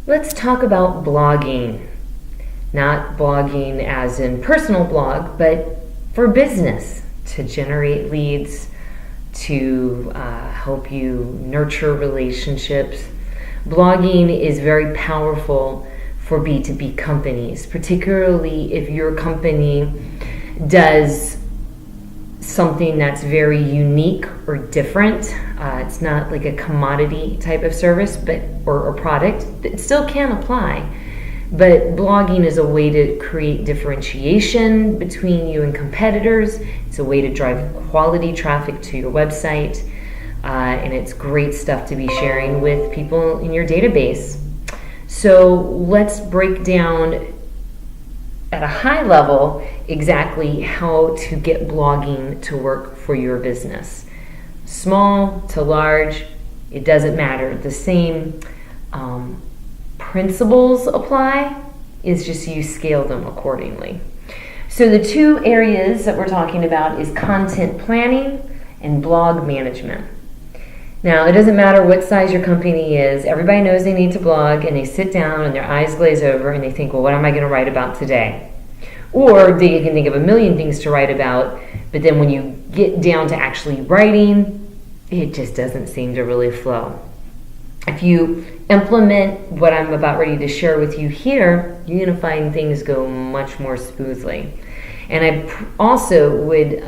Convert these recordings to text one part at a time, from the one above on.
Let's talk about blogging. Not blogging as in personal blog, but for business, to generate leads, to help you nurture relationships. Blogging is very powerful for B2B companies, particularly if your company does something that's very unique or different. It's not like a commodity type of service or product. It still can apply, but blogging is a way to create differentiation between you and competitors. It's a way to drive quality traffic to your website, and it's great stuff to be sharing with people in your database. So let's break down at a high level exactly how to get blogging to work for your business. Small to large, it doesn't matter. The same principles apply, is just you scale them accordingly. So the two areas that we're talking about is content planning and blog management. Now, it doesn't matter what size your company is. Everybody knows they need to blog, and they sit down and their eyes glaze over and they think, well, what am I going to write about today? Or they can think of a million things to write about, but then when you get down to actually writing, it just doesn't seem to really flow. If you implement what I'm about ready to share with you here, you're going to find things go much more smoothly. And I also would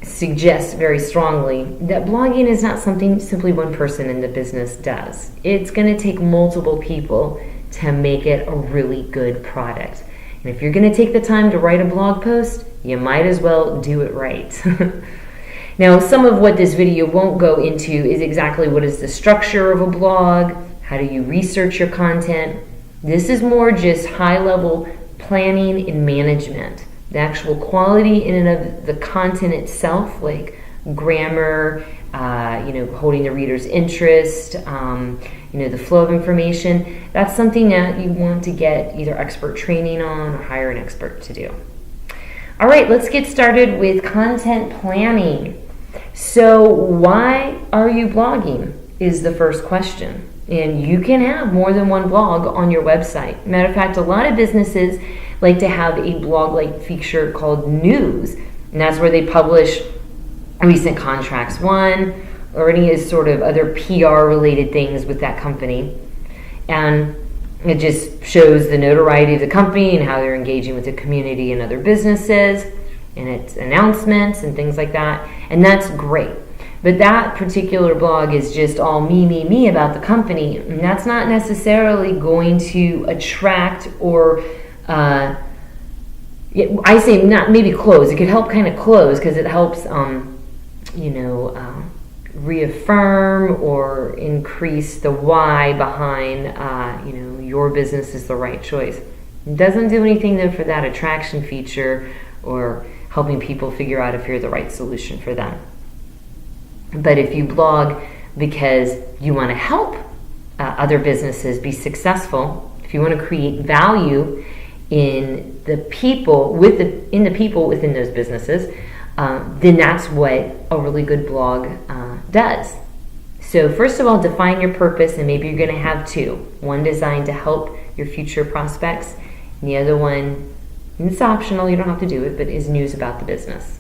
suggest very strongly that blogging is not something simply one person in the business does. It's going to take multiple people to make it a really good product. And if you're going to take the time to write a blog post, you might as well do it right. Now, some of what this video won't go into is exactly what is the structure of a blog, how do you research your content. This is more just high-level planning and management. The actual quality in and of the content itself, like grammar, holding the reader's interest, the flow of information, that's something that you want to get either expert training on or hire an expert to do. All right, let's get started with content planning. So why are you blogging is the first question. And you can have more than one blog on your website. Matter of fact, a lot of businesses like to have a blog-like feature called news. And that's where they publish recent contracts won or any sort of other PR-related things with that company. And it just shows the notoriety of the company and how they're engaging with the community and other businesses, and its announcements and things like that. And that's great. But that particular blog is just all me about the company. And that's not necessarily going to attract or, I say not maybe close. It could help kind of close because it helps, reaffirm or increase the why behind, your business is the right choice. It doesn't do anything though for that attraction feature or helping people figure out if you're the right solution for them. But if you blog because you want to help other businesses be successful, if you want to create value in the people within those businesses, then that's what a really good blog does. So first of all, define your purpose, and maybe you're going to have two. One designed to help your future prospects, and the other one, and it's optional, you don't have to do it, but is news about the business.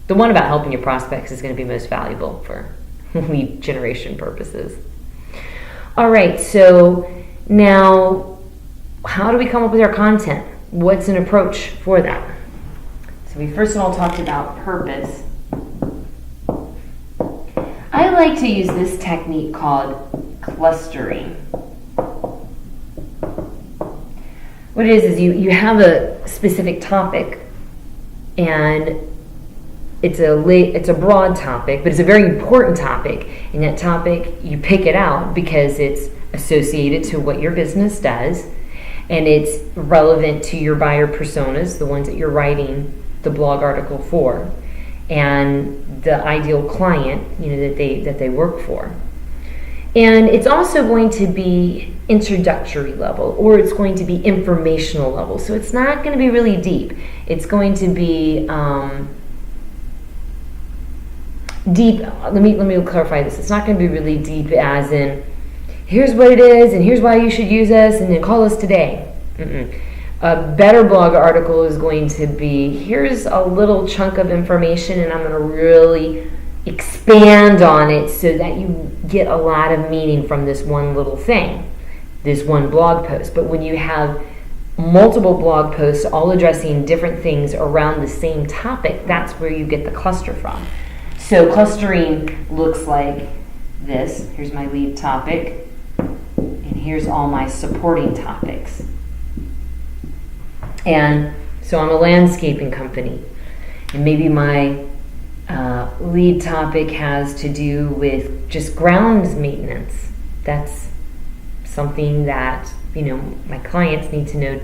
The one about helping your prospects is going to be most valuable for lead generation purposes. All right, so now how do we come up with our content? What's an approach for that? So we first of all talked about purpose. I like to use this technique called clustering. What it is you have a specific topic, and it's a broad topic, but it's a very important topic. And that topic, you pick it out because it's associated to what your business does, and it's relevant to your buyer personas, the ones that you're writing the blog article for, and the ideal client, that they work for. And it's also going to be introductory level, or it's going to be informational level. So it's not going to be really deep. It's going to be deep. Let me clarify this. It's not going to be really deep as in, here's what it is, and here's why you should use us, and then call us today. A better blog article is going to be, here's a little chunk of information, and I'm going to really expand on it so that you get a lot of meaning from this one little thing, this one blog post. But when you have multiple blog posts all addressing different things around the same topic, that's where you get the cluster from. So clustering looks like this. Here's my lead topic, and here's all my supporting topics. And so I'm a landscaping company, and maybe my lead topic has to do with just grounds maintenance. That's something that, you know, my clients need to know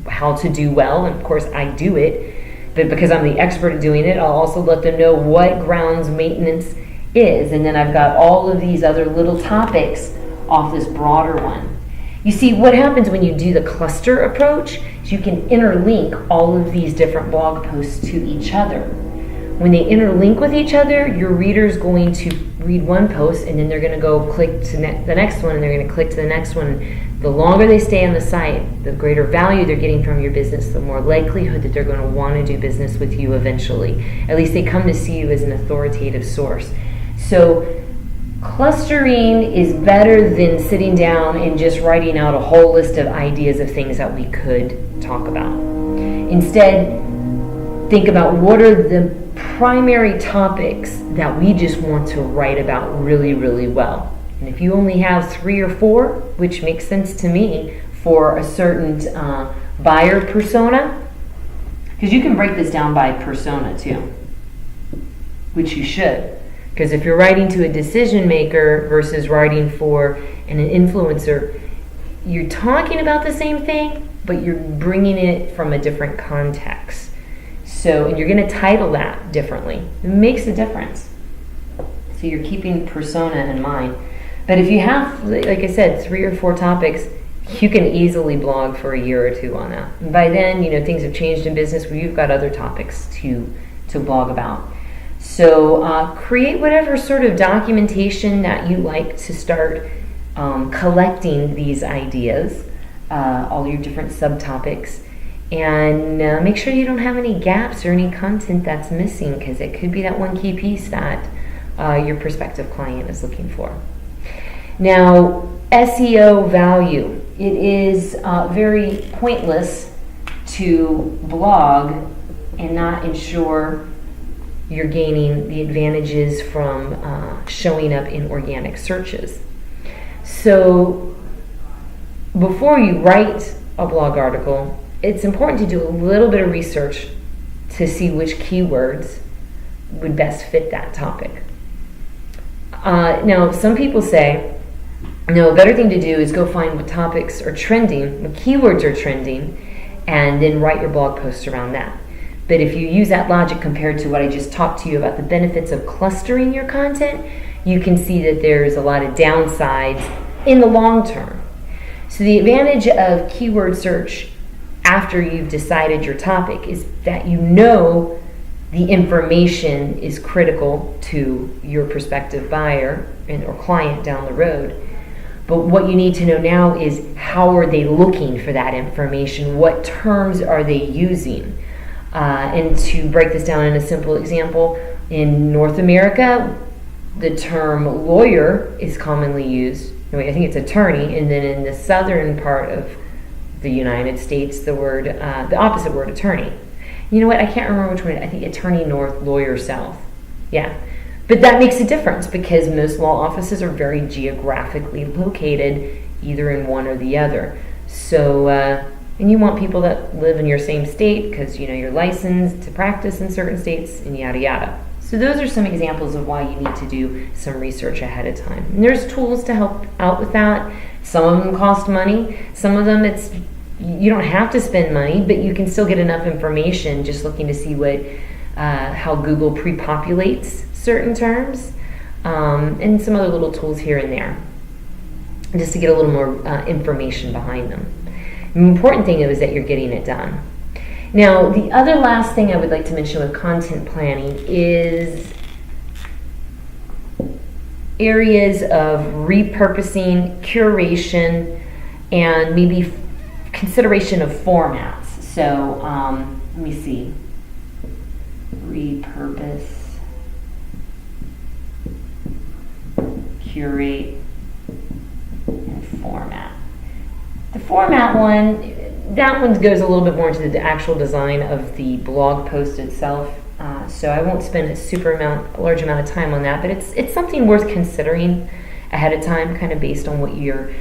how to do well, and of course I do it, but because I'm the expert at doing it, I'll also let them know what grounds maintenance is, and then I've got all of these other little topics off this broader one. You see, what happens when you do the cluster approach is you can interlink all of these different blog posts to each other. When they interlink with each other, your reader's going to read one post, and then they're going to go click to the next one, and they're going to click to the next one. The longer they stay on the site, the greater value they're getting from your business, the more likelihood that they're going to want to do business with you eventually. At least they come to see you as an authoritative source. So clustering is better than sitting down and just writing out a whole list of ideas of things that we could talk about. Instead, think about what are the primary topics that we just want to write about really, really well. And if you only have 3 or 4, which makes sense to me for a certain buyer persona, because you can break this down by persona too, which you should. Because if you're writing to a decision maker versus writing for an influencer, you're talking about the same thing, but you're bringing it from a different context. So, and you're going to title that differently. It makes a difference. So you're keeping persona in mind. But if you have, like I said, 3 or 4 topics, you can easily blog for a year or 2 on that. And by then, you know, things have changed in business where you've got other topics to blog about. So create whatever sort of documentation that you like to start collecting these ideas, all your different subtopics, and make sure you don't have any gaps or any content that's missing, because it could be that one key piece that your prospective client is looking for. Now, SEO value. It is very pointless to blog and not ensure you're gaining the advantages from showing up in organic searches. So before you write a blog article, it's important to do a little bit of research to see which keywords would best fit that topic. Now, some people say, no, a better thing to do is go find what topics are trending, what keywords are trending, and then write your blog posts around that. But if you use that logic compared to what I just talked to you about the benefits of clustering your content, you can see that there's a lot of downsides in the long term. So the advantage of keyword search after you've decided your topic is that you know the information is critical to your prospective buyer or client down the road. But what you need to know now is, how are they looking for that information? What terms are they using? And to break this down in a simple example, in North America, the term lawyer is commonly used. I think it's attorney, and then in the southern part of the United States, the opposite word, attorney. You know what? I can't remember which one. I think attorney north, lawyer south. Yeah. But that makes a difference because most law offices are very geographically located, either in one or the other. So, and you want people that live in your same state because, you know, you're licensed to practice in certain states and yada yada. So those are some examples of why you need to do some research ahead of time. And there's tools to help out with that. Some of them cost money. Some of them you don't have to spend money, but you can still get enough information just looking to see how Google pre-populates certain terms, and some other little tools here and there, just to get a little more information behind them. The important thing is that you're getting it done. Now, the other last thing I would like to mention with content planning is areas of repurposing, curation, and maybe consideration of formats. So let me see. Repurpose, curate, and format. The format one, that one goes a little bit more into the actual design of the blog post itself. So I won't spend a large amount of time on that, but it's something worth considering ahead of time, kind of based on what your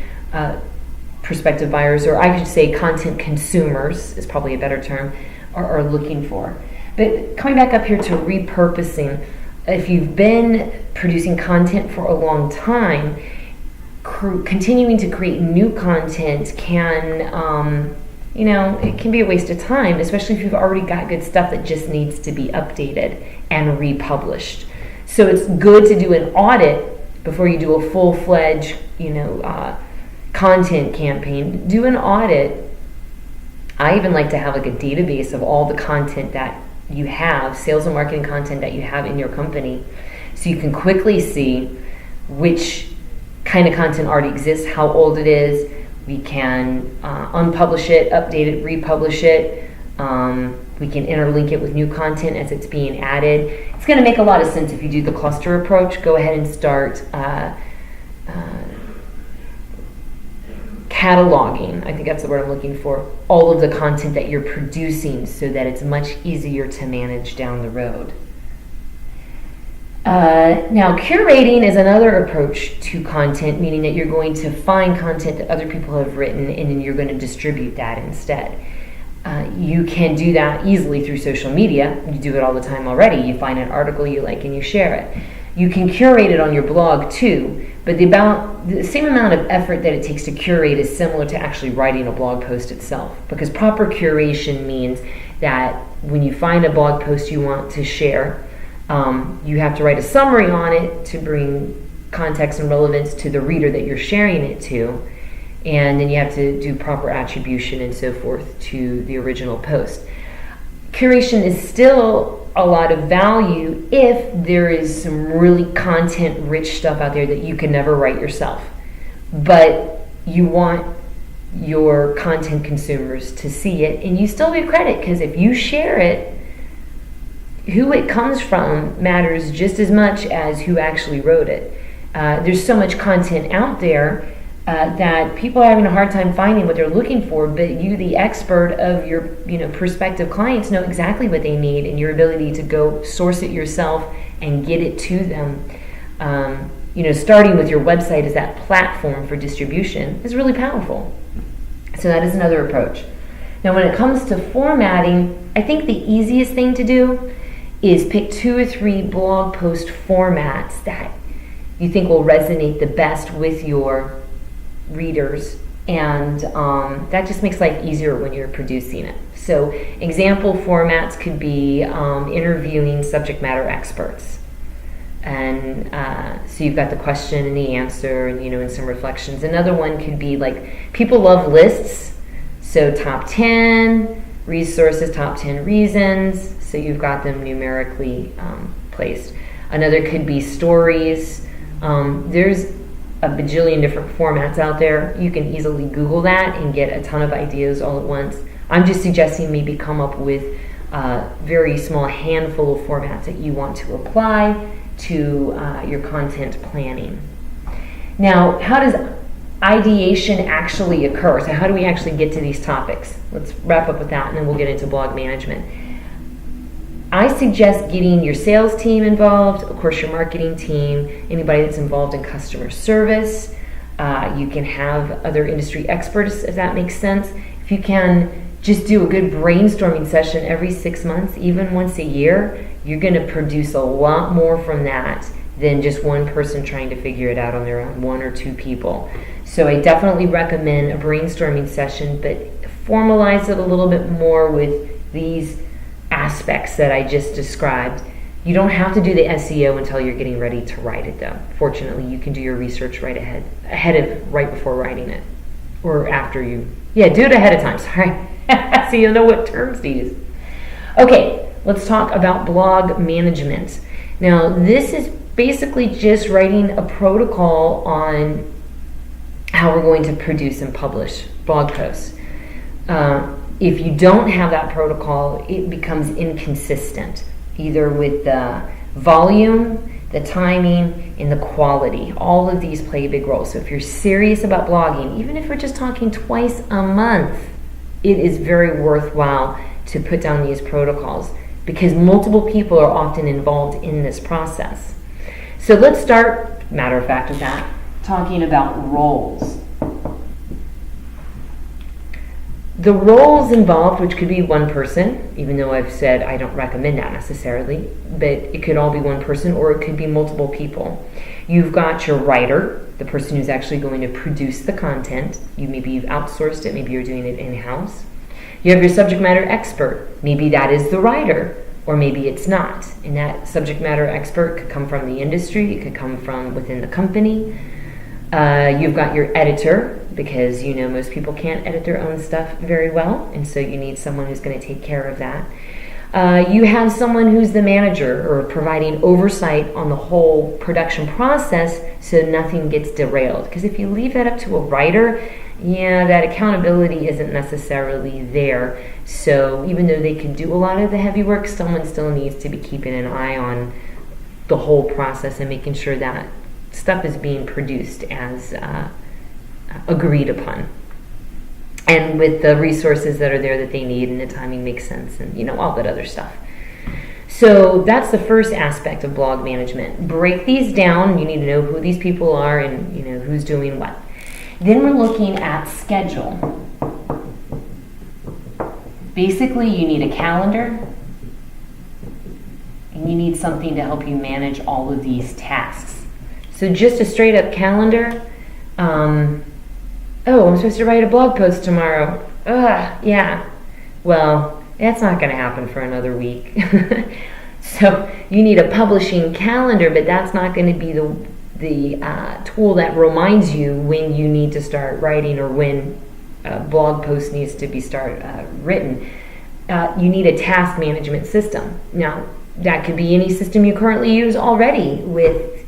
prospective buyers, or I should say content consumers is probably a better term, are looking for. But coming back up here to repurposing, if you've been producing content for a long time, continuing to create new content can, it can be a waste of time, especially if you've already got good stuff that just needs to be updated and republished. So it's good to do an audit before you do a full-fledged, content campaign. Do an audit. I even like to have like a database of all the content that you have, sales and marketing content that you have in your company, so you can quickly see which kind of content already exists, how old it is. We can unpublish it, update it, republish it. We can interlink it with new content as it's being added. It's going to make a lot of sense if you do the cluster approach. Go ahead and start cataloging, I think that's the word I'm looking for, all of the content that you're producing so that it's much easier to manage down the road. Now, curating is another approach to content, meaning that you're going to find content that other people have written and then you're going to distribute that instead. You can do that easily through social media. You do it all the time already. You find an article you like and you share it. You can curate it on your blog too, but the same amount of effort that it takes to curate is similar to actually writing a blog post itself, because proper curation means that when you find a blog post you want to share, you have to write a summary on it to bring context and relevance to the reader that you're sharing it to, and then you have to do proper attribution and so forth to the original post. Curation is still a lot of value if there is some really content-rich stuff out there that you can never write yourself, but you want your content consumers to see it, and you still get credit, because if you share it, who it comes from matters just as much as who actually wrote it. There's so much content out there that people are having a hard time finding what they're looking for, but you, the expert of your prospective clients, know exactly what they need, and your ability to go source it yourself and get it to them. Starting with your website as that platform for distribution is really powerful. So that is another approach. Now, when it comes to formatting, I think the easiest thing to do is pick 2 or 3 blog post formats that you think will resonate the best with your readers, and that just makes life easier when you're producing it. So example formats could be interviewing subject matter experts, and so you've got the question and the answer, and some reflections. Another one could be like, people love lists, so top 10 resources, top 10 reasons, so you've got them numerically placed. Another could be stories. There's a bajillion different formats out there. You can easily Google that and get a ton of ideas all at once. I'm just suggesting maybe come up with a very small handful of formats that you want to apply to your content planning. Now, how does ideation actually occur? So how do we actually get to these topics? Let's wrap up with that, and then we'll get into blog management. I suggest getting your sales team involved, of course your marketing team, anybody that's involved in customer service. You can have other industry experts, if that makes sense. If you can just do a good brainstorming session every 6 months, even once a year, you're going to produce a lot more from that than just one person trying to figure it out on their own, 1 or 2 people. So I definitely recommend a brainstorming session, but formalize it a little bit more with these aspects that I just described. You don't have to do the SEO until you're getting ready to write it, though. Fortunately, you can do your research right before writing it, or after you. Yeah, do it ahead of time. Sorry, so you'll know what terms to use. Okay, let's talk about blog management. Now, this is basically just writing a protocol on how we're going to produce and publish blog posts. If you don't have that protocol, it becomes inconsistent, either with the volume, the timing, and the quality. All of these play a big role. So if you're serious about blogging, even if we're just talking twice a month, it is very worthwhile to put down these protocols, because multiple people are often involved in this process. So let's start, matter of fact, with that, talking about roles. The roles involved, which could be one person, even though I've said I don't recommend that necessarily, but it could all be one person, or it could be multiple people. You've got your writer, the person who's actually going to produce the content. Maybe you've outsourced it, maybe you're doing it in-house. You have your subject matter expert. Maybe that is the writer, or maybe it's not. And that subject matter expert could come from the industry, it could come from within the company. You've got your editor, because most people can't edit their own stuff very well, and so you need someone who's going to take care of that. You have someone who's the manager, or providing oversight on the whole production process so nothing gets derailed. Because if you leave that up to a writer, that accountability isn't necessarily there. So even though they can do a lot of the heavy work, someone still needs to be keeping an eye on the whole process and making sure that stuff is being produced as agreed upon, and with the resources that are there that they need, and the timing makes sense, and all that other stuff. So that's the first aspect of blog management. Break these down. You need to know who these people are and who's doing what. Then we're looking at schedule. Basically, you need a calendar, and you need something to help you manage all of these tasks. So just a straight up calendar. I'm supposed to write a blog post tomorrow. Yeah. Well, that's not going to happen for another week. So you need a publishing calendar, but that's not going to be the tool that reminds you when you need to start writing, or when a blog post needs to be written. You need a task management system. Now, that could be any system you currently use already with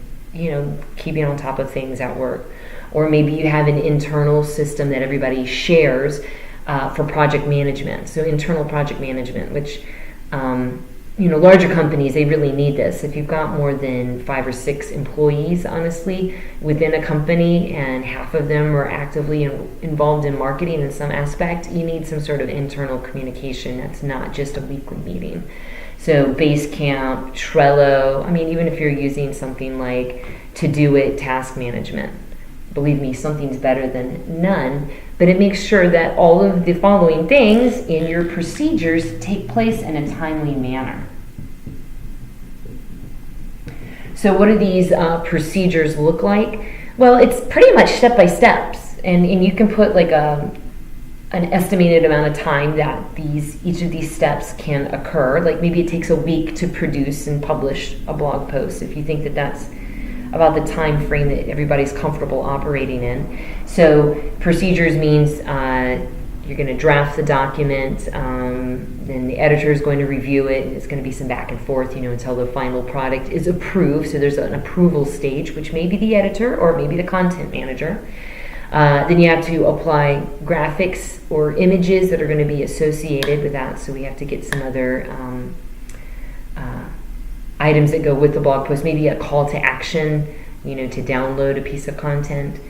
keeping on top of things at work. Or maybe you have an internal system that everybody shares for project management. So internal project management, which, larger companies, they really need this. If you've got more than 5 or 6 employees, honestly, within a company, and half of them are actively involved in marketing in some aspect, you need some sort of internal communication that's not just a weekly meeting. So Basecamp, Trello, even if you're using something like To-Do-It task management, believe me, something's better than none, but it makes sure that all of the following things in your procedures take place in a timely manner. So what do these procedures look like? Well, it's pretty much step by steps, and you can put like an estimated amount of time that each of these steps can occur. Like maybe it takes a week to produce and publish a blog post, if you think that that's about the time frame that everybody's comfortable operating in. So procedures means you're going to draft the document, then the editor is going to review it, and it's going to be some back and forth, until the final product is approved. So there's an approval stage, which may be the editor or maybe the content manager. Then you have to apply graphics or images that are going to be associated with that. So we have to get some other items that go with the blog post, maybe a call to action, to download a piece of content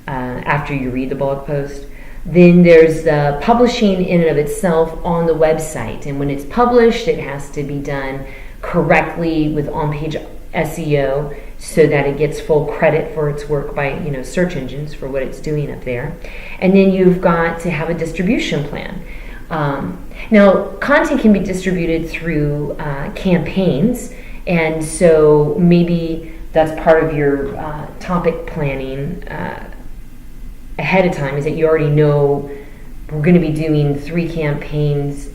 after you read the blog post. Then there's the publishing in and of itself on the website. And when it's published, it has to be done correctly with on-page SEO, so that it gets full credit for its work by search engines for what it's doing up there. And then you've got to have a distribution plan. Now, content can be distributed through campaigns, and so maybe that's part of your topic planning ahead of time, is that you already know we're going to be doing 3 campaigns,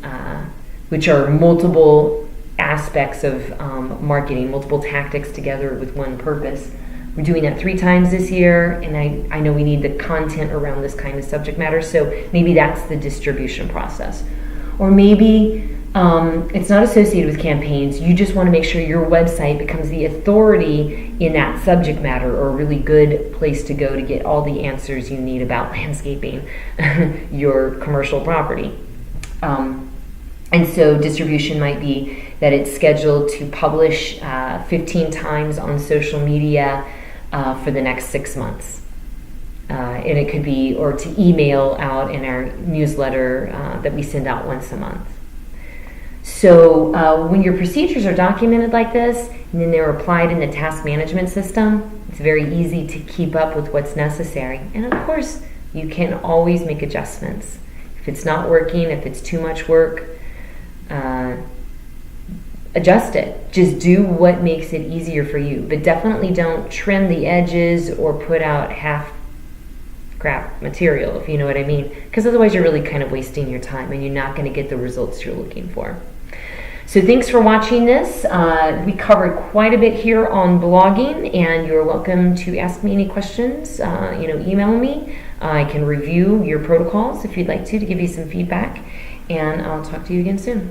which are multiple aspects of marketing, multiple tactics together with one purpose. We're doing that 3 times this year, and I know we need the content around this kind of subject matter, so maybe that's the distribution process. Or maybe It's not associated with campaigns. You just want to make sure your website becomes the authority in that subject matter, or a really good place to go to get all the answers you need about landscaping your commercial property. And so distribution might be that it's scheduled to publish 15 times on social media for the next 6 months. And it could be, or to email out in our newsletter that we send out once a month. So when your procedures are documented like this, and then they're applied in the task management system, it's very easy to keep up with what's necessary. And of course, you can always make adjustments. If it's not working, if it's too much work, adjust it. Just do what makes it easier for you. But definitely don't trim the edges or put out half crap material, if you know what I mean, because otherwise you're really kind of wasting your time and you're not going to get the results you're looking for. So thanks for watching this. We covered quite a bit here on blogging, and you're welcome to ask me any questions. Email me. I can review your protocols if you'd like to give you some feedback, and I'll talk to you again soon.